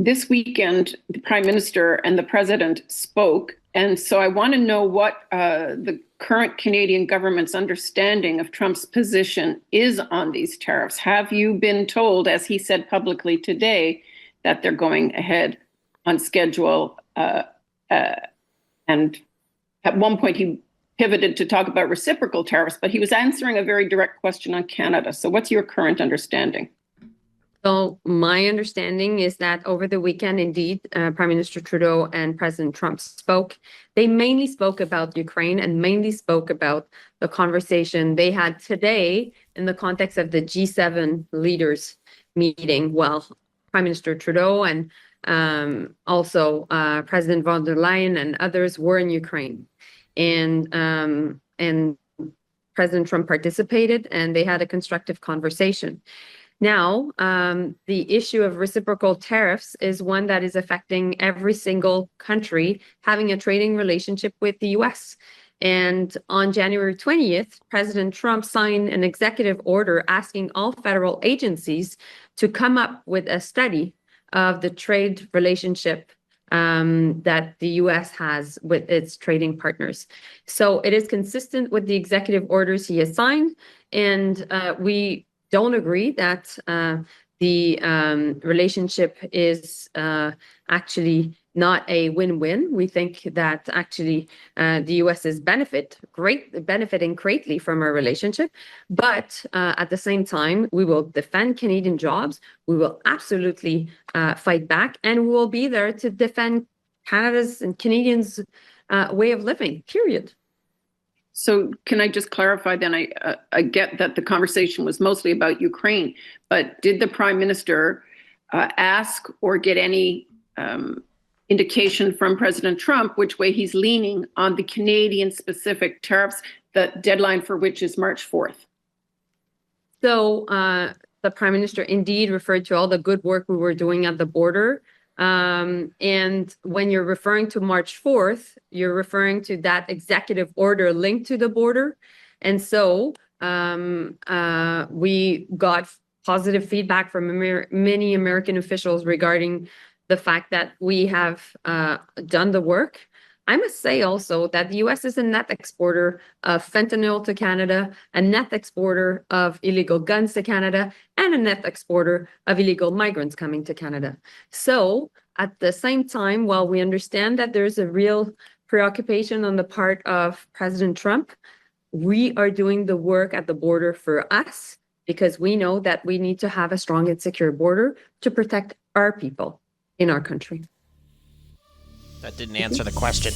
This weekend, the Prime Minister and the President spoke, and so I want to know what the current Canadian government's understanding of Trump's position is on these tariffs. Have you been told, as he said publicly today, that they're going ahead on schedule? And at one point, he pivoted to talk about reciprocal tariffs, but he was answering a very direct question on Canada. So what's your current understanding? So my understanding is that over the weekend, indeed, Prime Minister Trudeau and President Trump spoke. They mainly spoke about Ukraine and mainly spoke about the conversation they had today in the context of the G7 leaders meeting. Well, Prime Minister Trudeau and also President von der Leyen and others were in Ukraine. And President Trump participated and they had a constructive conversation. Now, the issue of reciprocal tariffs is one that is affecting every single country having a trading relationship with the US. And on January 20th, President Trump signed an executive order asking all federal agencies to come up with a study of the trade relationship that the US has with its trading partners. So it is consistent with the executive orders he has signed, and we don't agree that the relationship is actually not a win-win. We think that actually the US is benefiting greatly from our relationship, but at the same time, we will defend Canadian jobs. We will absolutely fight back, and we will be there to defend Canada's and Canadians' way of living, period. So can I just clarify then? I get that the conversation was mostly about Ukraine, but did the Prime Minister ask or get any indication from President Trump which way he's leaning on the Canadian-specific tariffs, the deadline for which is March 4th? So the Prime Minister indeed referred to all the good work we were doing at the border. And when you're referring to March 4th, you're referring to that executive order linked to the border. And so we got positive feedback from many American officials regarding the fact that we have done the work. I must say also that the US is a net exporter of fentanyl to Canada, a net exporter of illegal guns to Canada, and a net exporter of illegal migrants coming to Canada. So at the same time, while we understand that there's a real preoccupation on the part of President Trump, we are doing the work at the border for us because we know that we need to have a strong and secure border to protect our people in our country. That didn't answer the question.